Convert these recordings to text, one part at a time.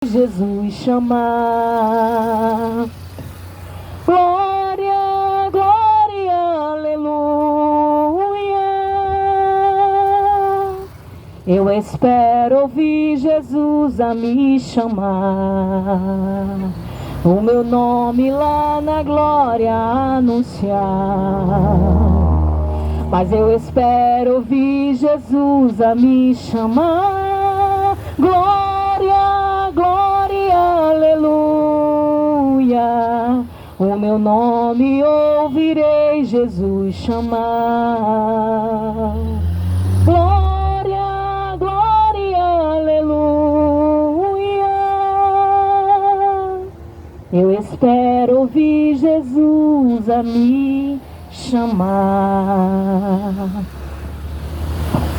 Jesus chamar. Glória, glória, aleluia. Eu espero ouvir Jesus a me chamar, o meu nome lá na glória anunciar. Mas eu espero ouvir Jesus a me chamar. Glória, glória, aleluia. O meu nome ouvirei Jesus chamar. Glória, glória, aleluia. Eu espero ouvir Jesus a me chamar.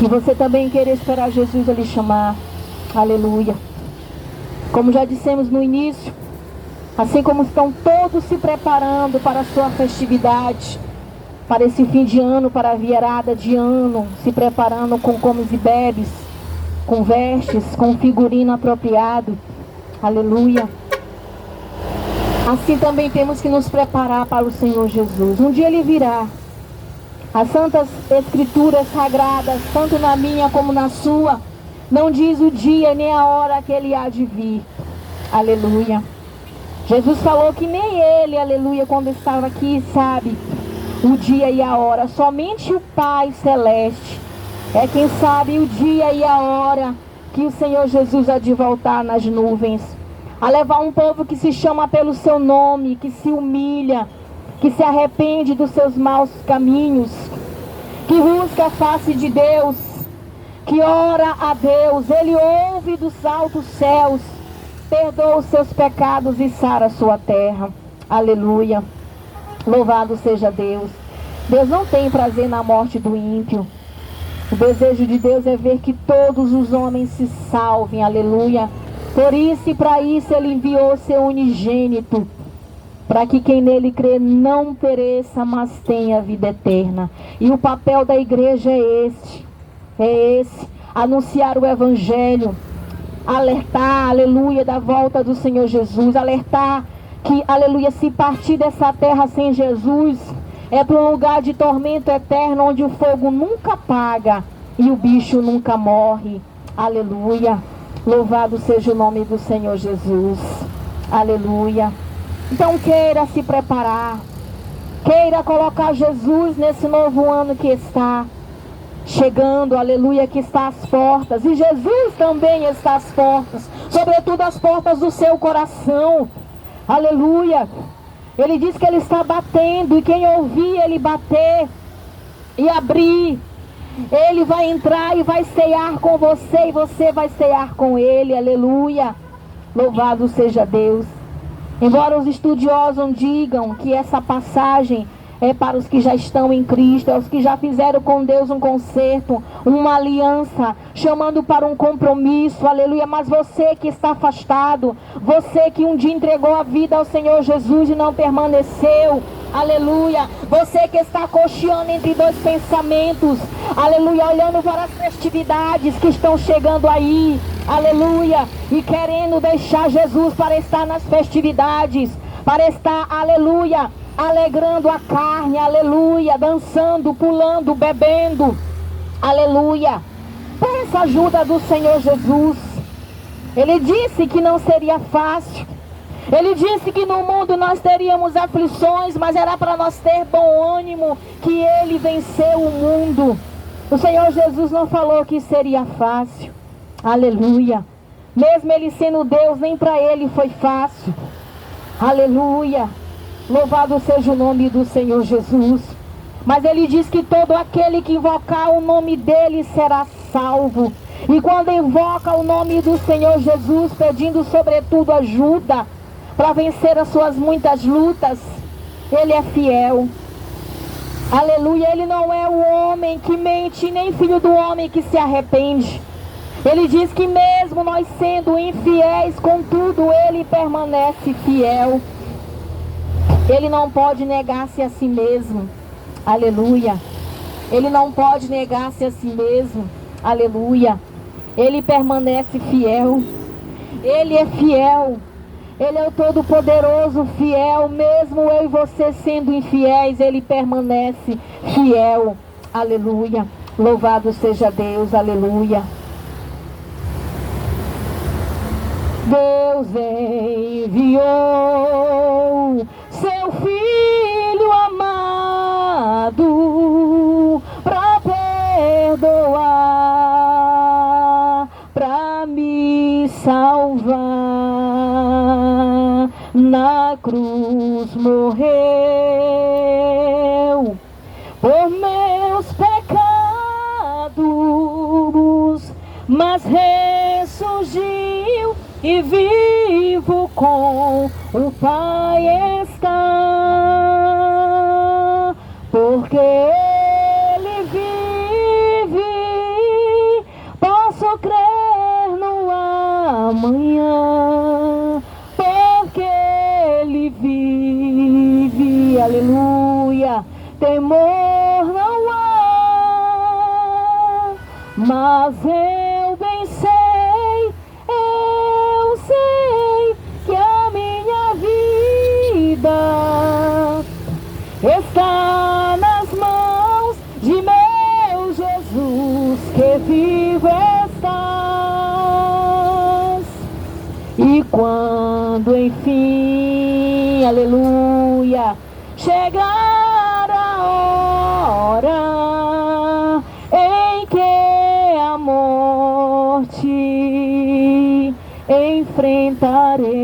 E você também querer esperar Jesus a lhe chamar. Aleluia. Como já dissemos no início, assim como estão todos se preparando para a sua festividade, para esse fim de ano, para a virada de ano, se preparando com comes e bebes, com vestes, com figurino apropriado. Aleluia. Assim também temos que nos preparar para o Senhor Jesus. Um dia Ele virá. As santas escrituras sagradas, tanto na minha como na sua, não diz o dia nem a hora que Ele há de vir. Aleluia. Jesus falou que nem Ele, aleluia, quando estava aqui, sabe o dia e a hora. Somente o Pai Celeste é quem sabe o dia e a hora que o Senhor Jesus há de voltar nas nuvens, a levar um povo que se chama pelo seu nome, que se humilha, que se arrepende dos seus maus caminhos, que busca a face de Deus, que ora a Deus. Ele ouve dos altos céus, perdoa os seus pecados e sara a sua terra. Aleluia. Louvado seja Deus. Deus não tem prazer na morte do ímpio. O desejo de Deus é ver que todos os homens se salvem. Aleluia. Por isso e para isso Ele enviou seu unigênito, para que quem nele crê não pereça, mas tenha vida eterna. E o papel da igreja é esse, anunciar o evangelho, alertar, aleluia, da volta do Senhor Jesus, alertar que, aleluia, se partir dessa terra sem Jesus, é para um lugar de tormento eterno, onde o fogo nunca apaga e o bicho nunca morre. Aleluia. Louvado seja o nome do Senhor Jesus. Aleluia. Então queira se preparar, queira colocar Jesus nesse novo ano que está chegando, aleluia, que está às portas. E Jesus também está às portas, sobretudo às portas do seu coração. Aleluia. Ele diz que Ele está batendo, e quem ouvir Ele bater e abrir, Ele vai entrar e vai cear com você, e você vai cear com Ele. Aleluia. Louvado seja Deus. Embora os estudiosos digam que essa passagem é para os que já estão em Cristo, é os que já fizeram com Deus um concerto, uma aliança, chamando para um compromisso, aleluia. Mas você que está afastado, você que um dia entregou a vida ao Senhor Jesus e não permaneceu, aleluia. Você que está cocheando entre dois pensamentos, aleluia, olhando para as festividades que estão chegando aí, aleluia, e querendo deixar Jesus para estar nas festividades, para estar, aleluia, alegrando a carne, aleluia, dançando, pulando, bebendo, aleluia. Peça ajuda do Senhor Jesus. Ele disse que não seria fácil. Ele disse que no mundo nós teríamos aflições, mas era para nós ter bom ânimo, que Ele venceu o mundo. O Senhor Jesus não falou que seria fácil. Aleluia. Mesmo Ele sendo Deus, nem para Ele foi fácil. Aleluia. Louvado seja o nome do Senhor Jesus. Mas Ele diz que todo aquele que invocar o nome dEle será salvo. E quando invoca o nome do Senhor Jesus, pedindo sobretudo ajuda para vencer as suas muitas lutas, Ele é fiel. Aleluia. Ele não é o homem que mente, nem filho do homem que se arrepende. Ele diz que mesmo nós sendo infiéis, contudo Ele permanece fiel. Ele não pode negar-se a si mesmo. Aleluia. Ele não pode negar-se a si mesmo. Aleluia. Ele permanece fiel. Ele é fiel. Ele é o Todo-Poderoso, fiel. Mesmo eu e você sendo infiéis, Ele permanece fiel. Aleluia. Louvado seja Deus. Aleluia. Deus enviou seu Filho amado para perdoar, para me salvar. Na cruz morreu por meus pecados, mas ressurgiu e vivo com o Pai está, porque Ele vive, posso crer no amanhã, porque Ele vive, aleluia, temor não há, mas eu bem sei, que a minha vida está nas mãos de meu Jesus, que vivo estás. E quando enfim, aleluia, chegar a hora em que a morte enfrentarei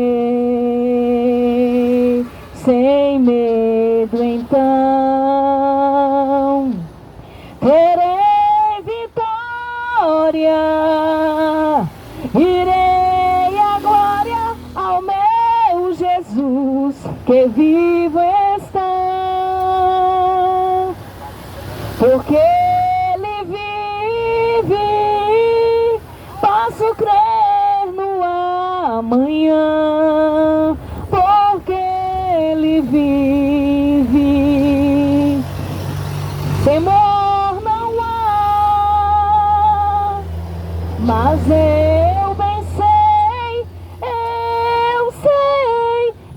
sem medo, então terei vitória, irei a glória ao meu Jesus, que vivo está, porque Ele vive, posso crer amanhã, porque Ele vive, temor não há, mas eu bem sei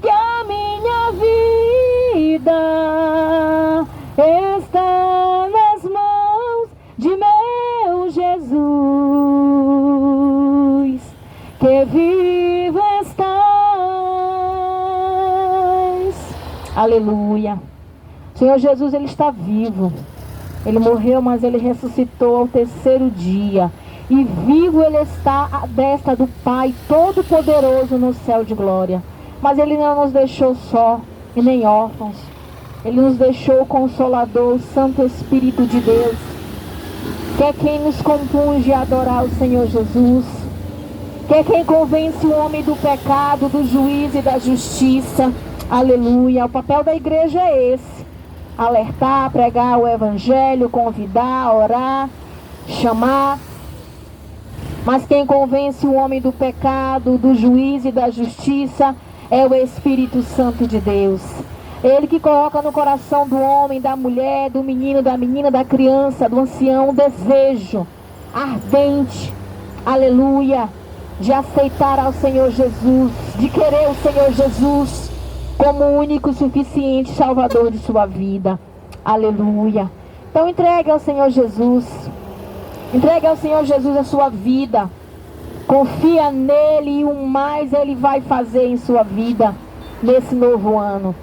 que a minha vida está nas mãos de meu Jesus, que vivo estás. Aleluia. Senhor Jesus, Ele está vivo. Ele morreu, mas Ele ressuscitou ao terceiro dia. E vivo Ele está à destra do Pai Todo-Poderoso no céu de glória. Mas Ele não nos deixou só e nem órfãos. Ele nos deixou o Consolador, o Santo Espírito de Deus, que é quem nos compunge a adorar o Senhor Jesus, que é quem convence o homem do pecado, do juízo e da justiça. Aleluia. O papel da igreja é esse: alertar, pregar o evangelho, convidar, orar, chamar. Mas quem convence o homem do pecado, do juízo e da justiça é o Espírito Santo de Deus. Ele que coloca no coração do homem, da mulher, do menino, da menina, da criança, do ancião, um desejo ardente, aleluia, de aceitar ao Senhor Jesus, de querer o Senhor Jesus como o único e suficiente Salvador de sua vida. Aleluia. Então entregue ao Senhor Jesus. Entregue ao Senhor Jesus a sua vida. Confia nele e o mais Ele vai fazer em sua vida nesse novo ano.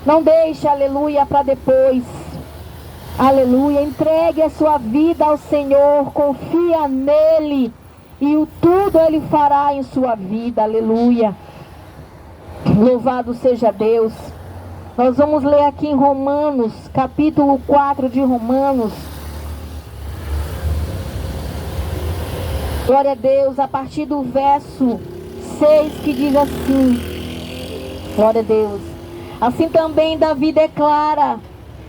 Não deixe, aleluia, para depois. Aleluia. Entregue a sua vida ao Senhor. Confia nele e o tudo Ele fará em sua vida. Aleluia. Louvado seja Deus. Nós vamos ler aqui em Romanos, capítulo 4 de Romanos. Glória a Deus, a partir do verso 6, que diz assim. Glória a Deus. Assim também Davi declara: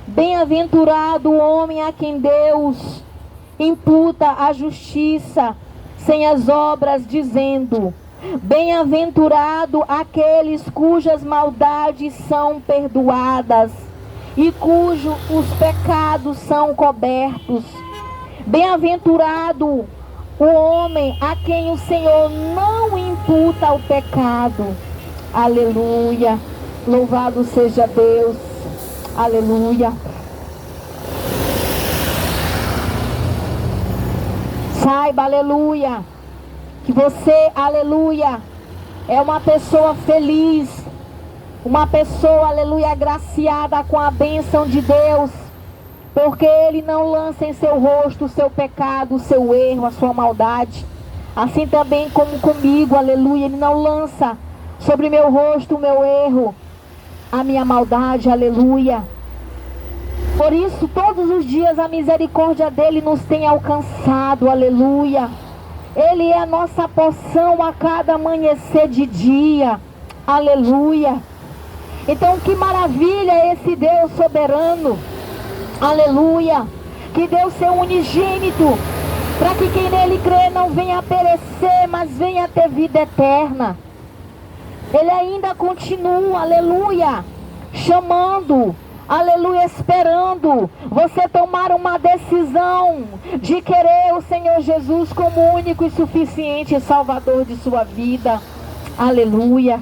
bem-aventurado o homem a quem Deus imputa a justiça sem as obras, dizendo: bem-aventurado aqueles cujas maldades são perdoadas e cujos os pecados são cobertos. Bem-aventurado o homem a quem o Senhor não imputa o pecado. Aleluia. Louvado seja Deus. Aleluia. Saiba, aleluia, que você, aleluia, é uma pessoa feliz, uma pessoa, aleluia, agraciada com a bênção de Deus, porque Ele não lança em seu rosto o seu pecado, o seu erro, a sua maldade. Assim também como comigo, aleluia, Ele não lança sobre meu rosto o meu erro, a minha maldade, aleluia. Por isso, todos os dias a misericórdia dEle nos tem alcançado, aleluia. Ele é a nossa porção a cada amanhecer de dia, aleluia. Então, que maravilha esse Deus soberano, aleluia, que deu seu unigênito, para que quem nele crê não venha a perecer, mas venha a ter vida eterna. Ele ainda continua, aleluia, chamando, aleluia, esperando você tomar uma decisão de querer o Senhor Jesus como único e suficiente Salvador de sua vida. Aleluia.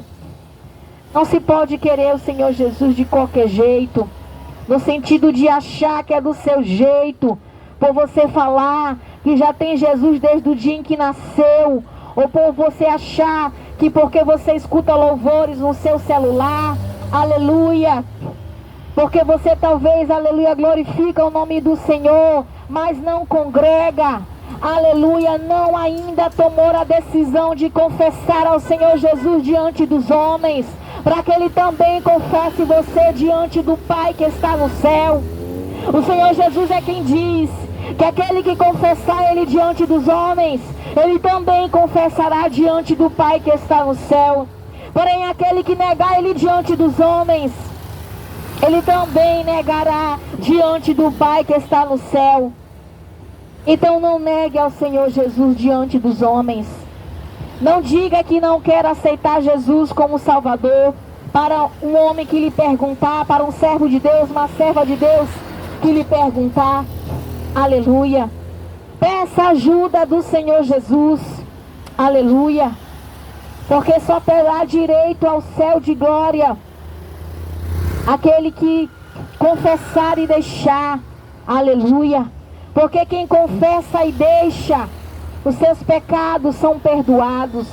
Não se pode querer o Senhor Jesus de qualquer jeito, no sentido de achar que é do seu jeito, por você falar que já tem Jesus desde o dia em que nasceu, ou por você achar que porque você escuta louvores no seu celular, aleluia, porque você talvez, aleluia, glorifica o nome do Senhor, mas não congrega, aleluia, não ainda tomou a decisão de confessar ao Senhor Jesus diante dos homens, para que Ele também confesse você diante do Pai que está no céu. O Senhor Jesus é quem diz que aquele que confessar Ele diante dos homens, Ele também confessará diante do Pai que está no céu. Porém, aquele que negar Ele diante dos homens, Ele também negará diante do Pai que está no céu. Então não negue ao Senhor Jesus diante dos homens. Não diga que não quer aceitar Jesus como Salvador para um homem que lhe perguntar, para um servo de Deus, uma serva de Deus que lhe perguntar. Aleluia. Peça ajuda do Senhor Jesus. Aleluia. Porque só terá direito ao céu de glória aquele que confessar e deixar. Aleluia. Porque quem confessa e deixa, os seus pecados são perdoados.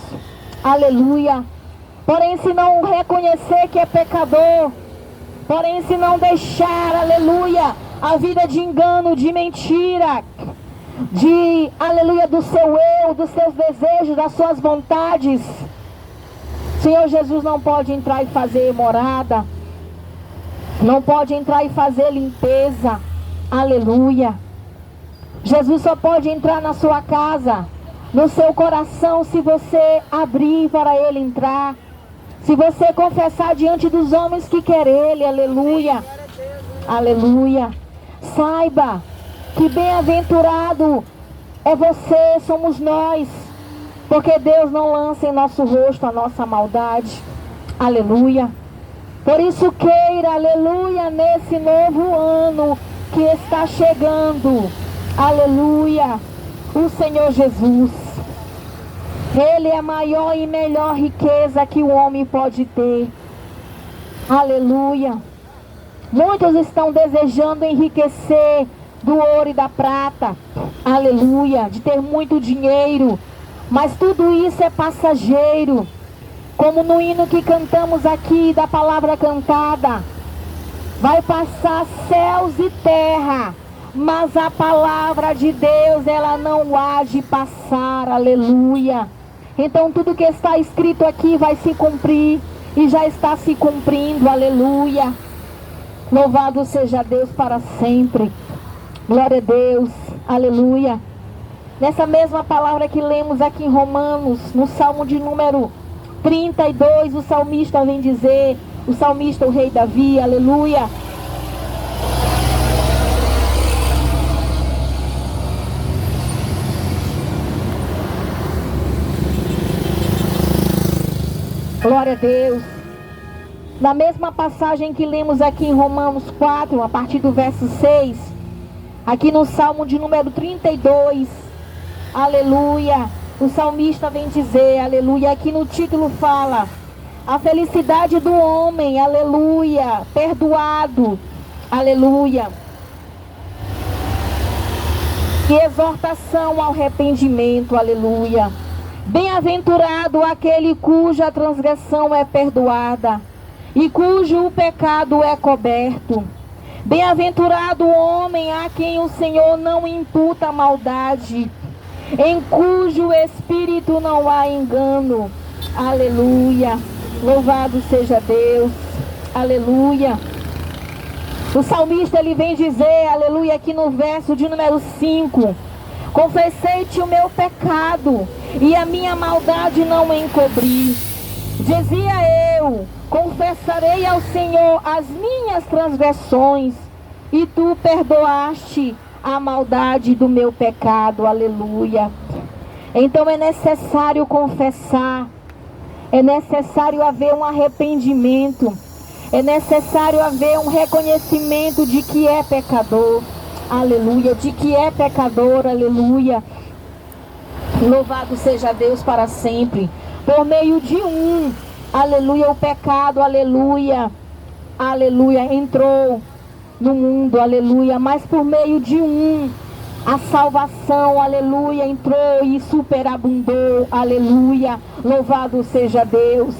Aleluia. Porém, se não reconhecer que é pecador, porém, se não deixar, aleluia, a vida de engano, de mentira, de, aleluia, do seu eu, dos seus desejos, das suas vontades, Senhor Jesus não pode entrar e fazer morada, não pode entrar e fazer limpeza. Aleluia. Jesus só pode entrar na sua casa, no seu coração, se você abrir para Ele entrar, se você confessar diante dos homens que quer Ele. Aleluia. Aleluia. Saiba que bem-aventurado é você, somos nós, porque Deus não lança em nosso rosto a nossa maldade. Aleluia. Por isso queira, aleluia, nesse novo ano que está chegando, aleluia, o Senhor Jesus. Ele é a maior e melhor riqueza que o homem pode ter. Aleluia. Muitos estão desejando enriquecer do ouro e da prata. Aleluia. De ter muito dinheiro. Mas tudo isso é passageiro. Como no hino que cantamos aqui, da palavra cantada. Vai passar céus e terra, mas a palavra de Deus, ela não há de passar. Aleluia. Então tudo que está escrito aqui vai se cumprir, e já está se cumprindo. Aleluia. Louvado seja Deus para sempre. Glória a Deus. Aleluia. Nessa mesma palavra que lemos aqui em Romanos, no Salmo de número 32, o salmista vem dizer, o salmista, o rei Davi, aleluia. Glória a Deus. Na mesma passagem que lemos aqui em Romanos 4, a partir do verso 6, aqui no Salmo de número 32, aleluia. O salmista vem dizer, aleluia, aqui no título fala, a felicidade do homem, aleluia, perdoado, aleluia. E exortação ao arrependimento, aleluia. Bem-aventurado aquele cuja transgressão é perdoada e cujo pecado é coberto. Bem-aventurado o homem a quem o Senhor não imputa maldade, em cujo espírito não há engano. Aleluia. Louvado seja Deus. Aleluia. O salmista ele vem dizer, aleluia, aqui no verso de número 5. Confessei-te o meu pecado e a minha maldade não encobri. Dizia eu, confessarei ao Senhor as minhas transgressões e tu perdoaste a maldade do meu pecado. Aleluia. Então é necessário confessar, é necessário haver um arrependimento, é necessário haver um reconhecimento de que é pecador, aleluia, de que é pecador, aleluia. Louvado seja Deus para sempre. Por meio de aleluia, o pecado, aleluia, aleluia, entrou no mundo, aleluia, mas por meio de a salvação, aleluia, entrou e superabundou, aleluia, louvado seja Deus.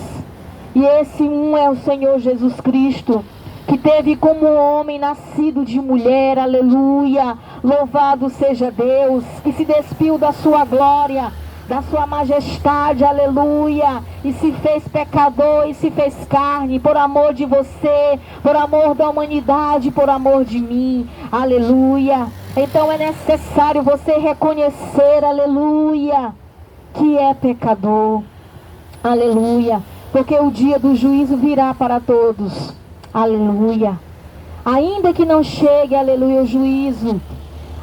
E esse é o Senhor Jesus Cristo, que teve como homem nascido de mulher, aleluia, louvado seja Deus, que se despiu da sua glória, da sua majestade, aleluia, e se fez pecador e se fez carne, por amor de você, por amor da humanidade, por amor de mim, aleluia. Então é necessário você reconhecer, aleluia, que é pecador, aleluia, porque o dia do juízo virá para todos, aleluia. Ainda que não chegue, aleluia, o juízo,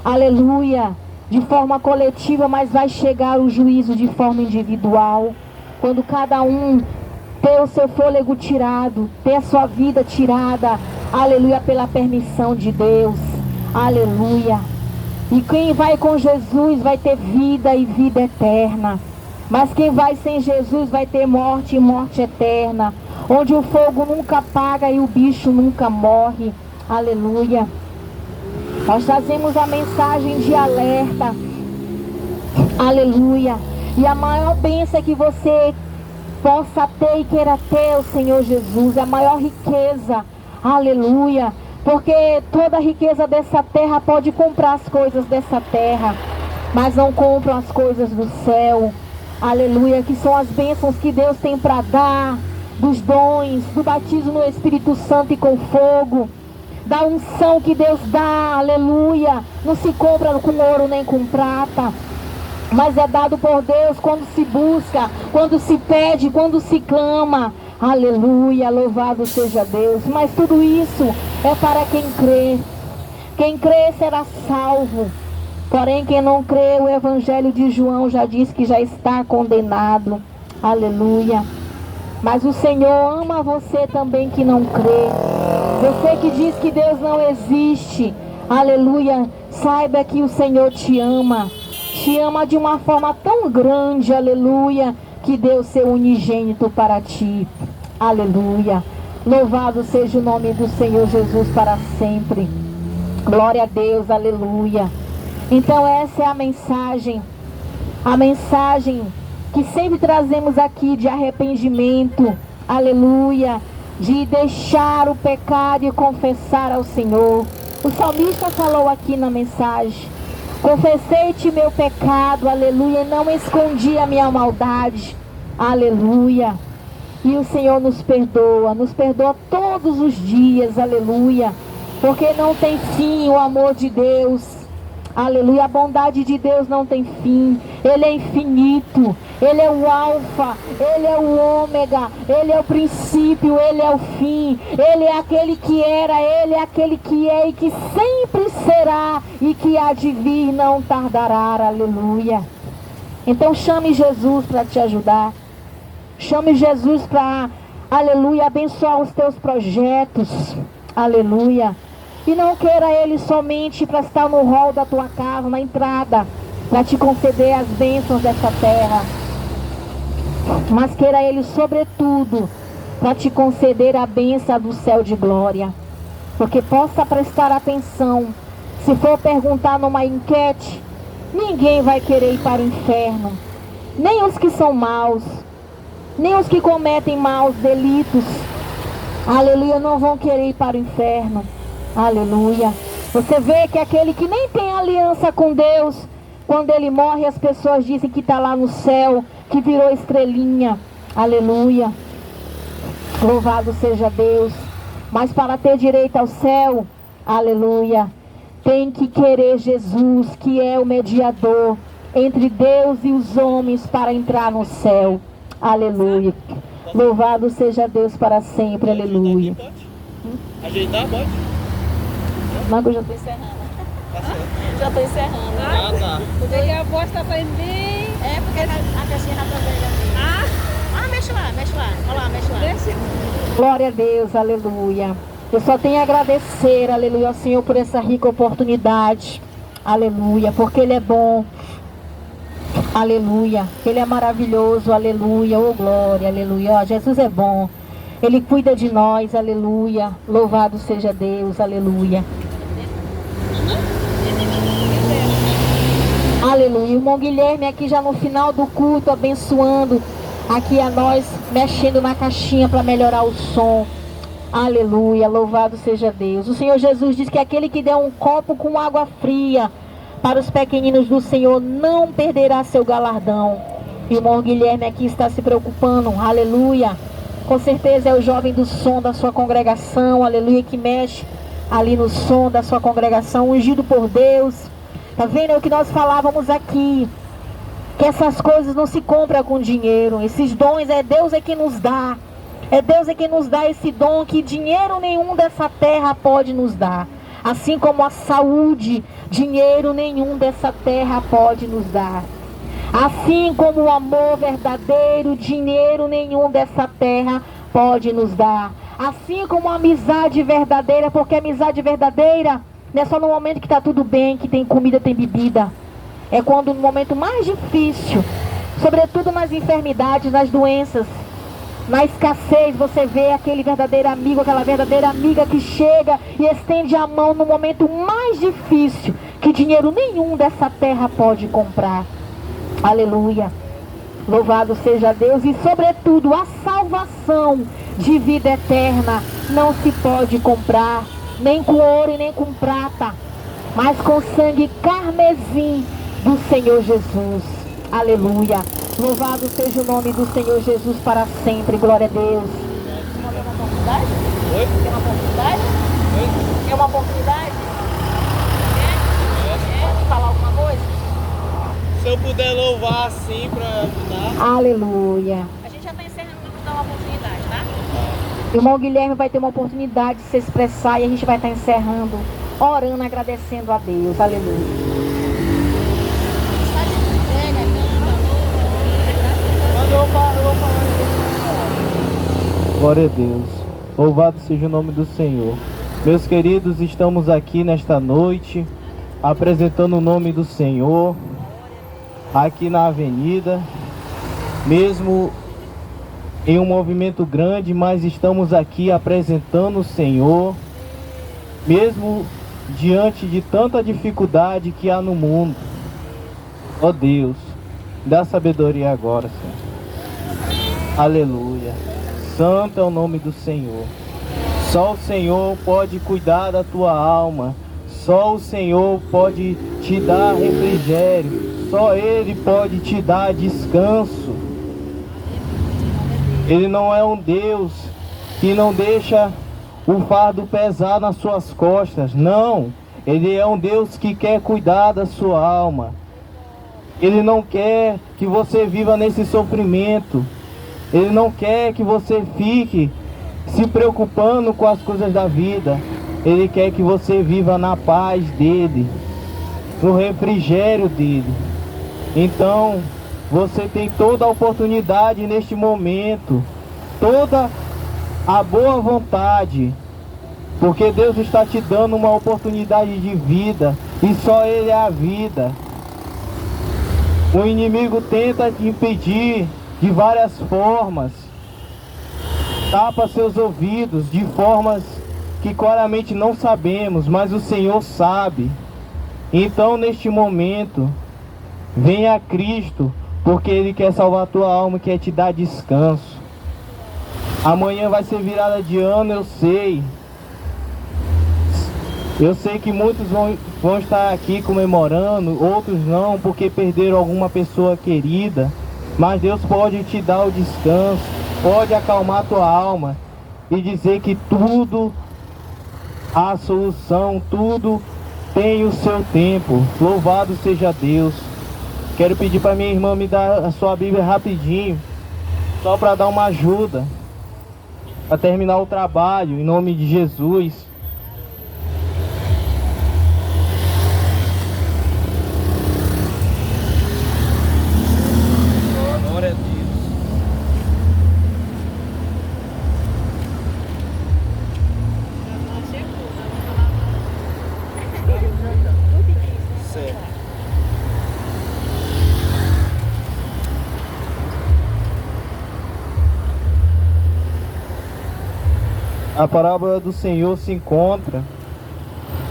aleluia, de forma coletiva, mas vai chegar o juízo de forma individual, quando cada um ter o seu fôlego tirado, ter a sua vida tirada, aleluia, pela permissão de Deus, aleluia. E quem vai com Jesus vai ter vida e vida eterna, mas quem vai sem Jesus vai ter morte e morte eterna, onde o fogo nunca apaga e o bicho nunca morre, aleluia. Nós trazemos a mensagem de alerta, aleluia, e a maior bênção que você possa ter e queira ter o Senhor Jesus, a maior riqueza, aleluia, porque toda a riqueza dessa terra pode comprar as coisas dessa terra, mas não compram as coisas do céu, aleluia, que são as bênçãos que Deus tem para dar, dos dons, do batismo no Espírito Santo e com fogo, da unção que Deus dá, aleluia, não se compra com ouro nem com prata, mas é dado por Deus quando se busca, quando se pede, quando se clama, aleluia, louvado seja Deus. Mas tudo isso é para quem crê será salvo, porém quem não crê, o Evangelho de João já diz que já está condenado, aleluia. Mas o Senhor ama você também que não crê, você que diz que Deus não existe, aleluia, saiba que o Senhor te ama de uma forma tão grande, aleluia, que deu seu unigênito para ti, aleluia. Louvado seja o nome do Senhor Jesus para sempre, glória a Deus, aleluia. Então essa é a mensagem que sempre trazemos aqui de arrependimento, aleluia, de deixar o pecado e confessar ao Senhor. O salmista falou aqui na mensagem, confessei-te meu pecado, aleluia, não escondi a minha maldade, aleluia. E o Senhor nos perdoa todos os dias, aleluia, porque não tem fim o amor de Deus, aleluia, a bondade de Deus não tem fim, Ele é infinito, Ele é o alfa, Ele é o ômega, Ele é o princípio, Ele é o fim, Ele é aquele que era, Ele é aquele que é e que sempre será e que há de vir, não tardará, aleluia. Então chame Jesus para te ajudar, chame Jesus para, aleluia, abençoar os teus projetos, aleluia. E não queira Ele somente para estar no hall da tua casa, na entrada, para te conceder as bênçãos dessa terra, mas queira Ele, sobretudo, para te conceder a bênção do céu de glória. Porque possa prestar atenção, se for perguntar numa enquete, ninguém vai querer ir para o inferno, nem os que são maus, nem os que cometem maus delitos, aleluia, não vão querer ir para o inferno, aleluia. Você vê que aquele que nem tem aliança com Deus, quando ele morre, as pessoas dizem que está lá no céu, que virou estrelinha, aleluia, louvado seja Deus. Mas para ter direito ao céu, aleluia, tem que querer Jesus, que é o mediador entre Deus e os homens para entrar no céu, aleluia. Louvado seja Deus para sempre, aleluia. Ajeitar, pode? Mas eu já estou encerrando. Já estou encerrando. Tá. Porque a voz está saindo bem. É porque a caixinha já está velha. Mexe lá. Olha lá, mexe lá. Deixa. Glória a Deus, aleluia. Eu só tenho a agradecer, aleluia, ao Senhor por essa rica oportunidade, aleluia, porque Ele é bom, aleluia, Ele é maravilhoso, aleluia, oh glória, aleluia, ó, Jesus é bom, Ele cuida de nós, aleluia, louvado seja Deus, aleluia. Aleluia, o irmão Guilherme aqui já no final do culto, abençoando aqui a nós, mexendo na caixinha para melhorar o som. Aleluia, louvado seja Deus. O Senhor Jesus diz que aquele que der um copo com água fria para os pequeninos do Senhor não perderá seu galardão. E o irmão Guilherme aqui está se preocupando, aleluia. Com certeza é o jovem do som da sua congregação, aleluia, que mexe ali no som da sua congregação, ungido por Deus. Tá vendo? É o que nós falávamos aqui, que essas coisas não se compram com dinheiro. Esses dons Deus é que nos dá. É Deus é que nos dá esse dom que dinheiro nenhum dessa terra pode nos dar. Assim como a saúde, dinheiro nenhum dessa terra pode nos dar. Assim como o amor verdadeiro, dinheiro nenhum dessa terra pode nos dar. Assim como a amizade verdadeira, porque a amizade verdadeira não é só no momento que está tudo bem, que tem comida, tem bebida. É quando no momento mais difícil, sobretudo nas enfermidades, nas doenças, na escassez, você vê aquele verdadeiro amigo, aquela verdadeira amiga que chega e estende a mão no momento mais difícil, que dinheiro nenhum dessa terra pode comprar. Aleluia. Louvado seja Deus. E sobretudo a salvação de vida eterna não se pode comprar, nem com ouro e nem com prata, mas com sangue carmesim do Senhor Jesus. Aleluia. Louvado seja o nome do Senhor Jesus para sempre. Glória a Deus. Quer uma oportunidade? Oi? Quer uma oportunidade? Oi? Quer uma oportunidade? Quer falar alguma coisa? Se eu puder louvar assim para ajudar. Aleluia. A gente já está encerrando para dar uma oportunidade, tá? O irmão Guilherme vai ter uma oportunidade de se expressar e a gente vai estar encerrando, orando, agradecendo a Deus. Aleluia. Glória a Deus, louvado seja o nome do Senhor. Meus queridos, estamos aqui nesta noite apresentando o nome do Senhor aqui na avenida, mesmo em um movimento grande, mas estamos aqui apresentando o Senhor, mesmo diante de tanta dificuldade que há no mundo. Ó Deus, dá sabedoria agora, Senhor. Aleluia. Santo é o nome do Senhor. Só o Senhor pode cuidar da tua alma. Só o Senhor pode te dar refrigério. Só Ele pode te dar descanso. Ele não é um Deus que não deixa o fardo pesar nas suas costas. Não. Ele é um Deus que quer cuidar da sua alma. Ele não quer que você viva nesse sofrimento. Ele não quer que você fique se preocupando com as coisas da vida. Ele quer que você viva na paz dele, no refrigério dele. Então, você tem toda a oportunidade neste momento, toda a boa vontade, porque Deus está te dando uma oportunidade de vida, e só Ele é a vida. O inimigo tenta te impedir de várias formas. Tapa seus ouvidos de formas que claramente não sabemos, mas o Senhor sabe. Então, neste momento, venha a Cristo, porque Ele quer salvar a tua alma e quer te dar descanso. Amanhã vai ser virada de ano, eu sei. Eu sei que muitos vão estar aqui comemorando, outros não, porque perderam alguma pessoa querida. Mas Deus pode te dar o descanso, pode acalmar a tua alma e dizer que tudo há solução, tudo tem o seu tempo. Louvado seja Deus. Quero pedir para minha irmã me dar a sua Bíblia rapidinho, só para dar uma ajuda, para terminar o trabalho, em nome de Jesus. Glória a Deus. Certo. A parábola do Senhor se encontra,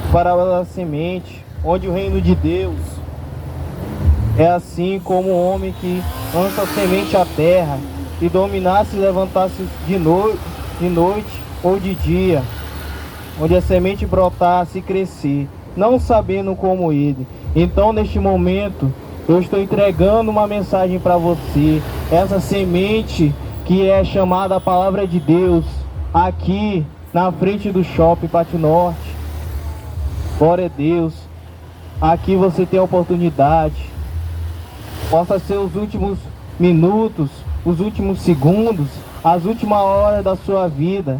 a parábola da semente, onde o reino de Deus é assim como um homem que lança a semente à terra e dominasse e levantasse de noite ou de dia, onde a semente brotasse e crescer, não sabendo como ele. Então, neste momento, eu estou entregando uma mensagem para você, essa semente que é chamada a palavra de Deus, aqui na frente do Shopping Pátio Norte. Glória a Deus. Aqui você tem a oportunidade. Possa ser os últimos minutos, os últimos segundos, as últimas horas da sua vida.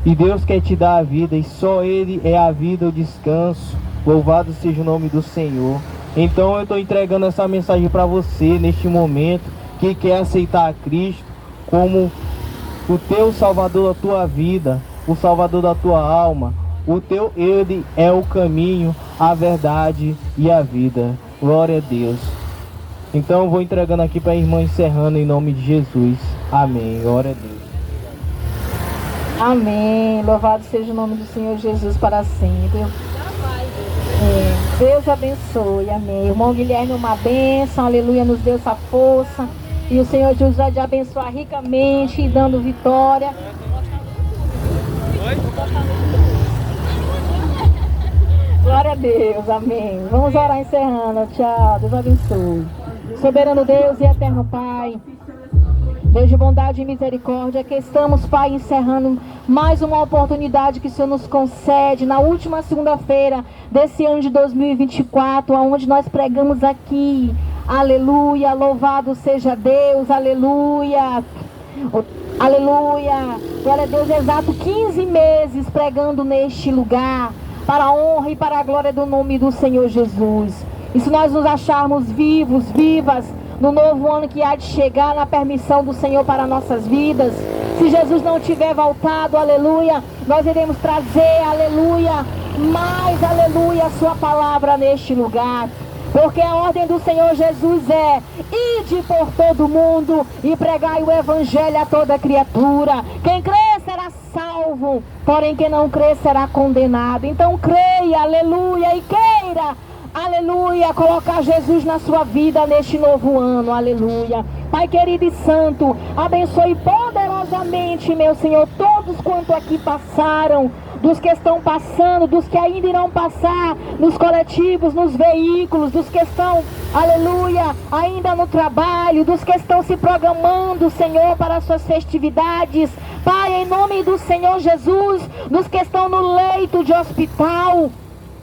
E Deus quer te dar a vida, e só Ele é a vida, o descanso. Louvado seja o nome do Senhor. Então eu estou entregando essa mensagem para você neste momento, que quer aceitar a Cristo como o teu Salvador da tua vida, o Salvador da tua alma. Ele é o caminho, a verdade e a vida. Glória a Deus. Então eu vou entregando aqui para a irmã, encerrando em nome de Jesus. Amém. Glória a Deus. Amém. Louvado seja o nome do Senhor Jesus para sempre. Deus abençoe. Amém. Irmão Guilherme, uma bênção. Aleluia. Nos deu essa força. E o Senhor Jesus vai te abençoar ricamente, dando vitória. Glória a Deus, amém. Vamos orar encerrando. Tchau, Deus abençoe. Soberano Deus e eterno Pai, Deus de bondade e misericórdia, que estamos, Pai, encerrando mais uma oportunidade que o Senhor nos concede na última segunda-feira desse ano de 2024, onde nós pregamos aqui. Aleluia, louvado seja Deus, aleluia, aleluia, glória a Deus, exato 15 meses pregando neste lugar, para a honra e para a glória do nome do Senhor Jesus. E se nós nos acharmos vivos, vivas, no novo ano que há de chegar, na permissão do Senhor para nossas vidas, se Jesus não tiver voltado, aleluia, nós iremos trazer, aleluia, mais, aleluia, a sua palavra neste lugar. Porque a ordem do Senhor Jesus é: ide por todo mundo e pregai o evangelho a toda criatura. Quem crê será salvo, porém quem não crê será condenado. Então creia, aleluia, e queira, aleluia, colocar Jesus na sua vida neste novo ano, aleluia. Pai querido e santo, abençoe poderosamente, meu Senhor, todos quanto aqui passaram, dos que estão passando, dos que ainda irão passar, nos coletivos, nos veículos, dos que estão, aleluia, ainda no trabalho, dos que estão se programando, Senhor, para as suas festividades. Pai, em nome do Senhor Jesus, dos que estão no leito de hospital,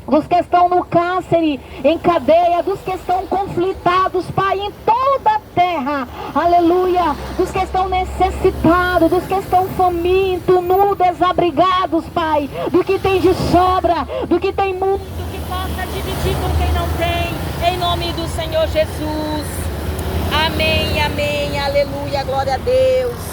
dos que estão no cárcere, em cadeia, dos que estão conflitados, Pai, em toda a terra, aleluia, dos que estão necessitados, dos que estão famintos, nus, desabrigados, Pai, do que tem de sobra, do que tem muito, que possa dividir com quem não tem, em nome do Senhor Jesus. Amém, amém, aleluia, glória a Deus.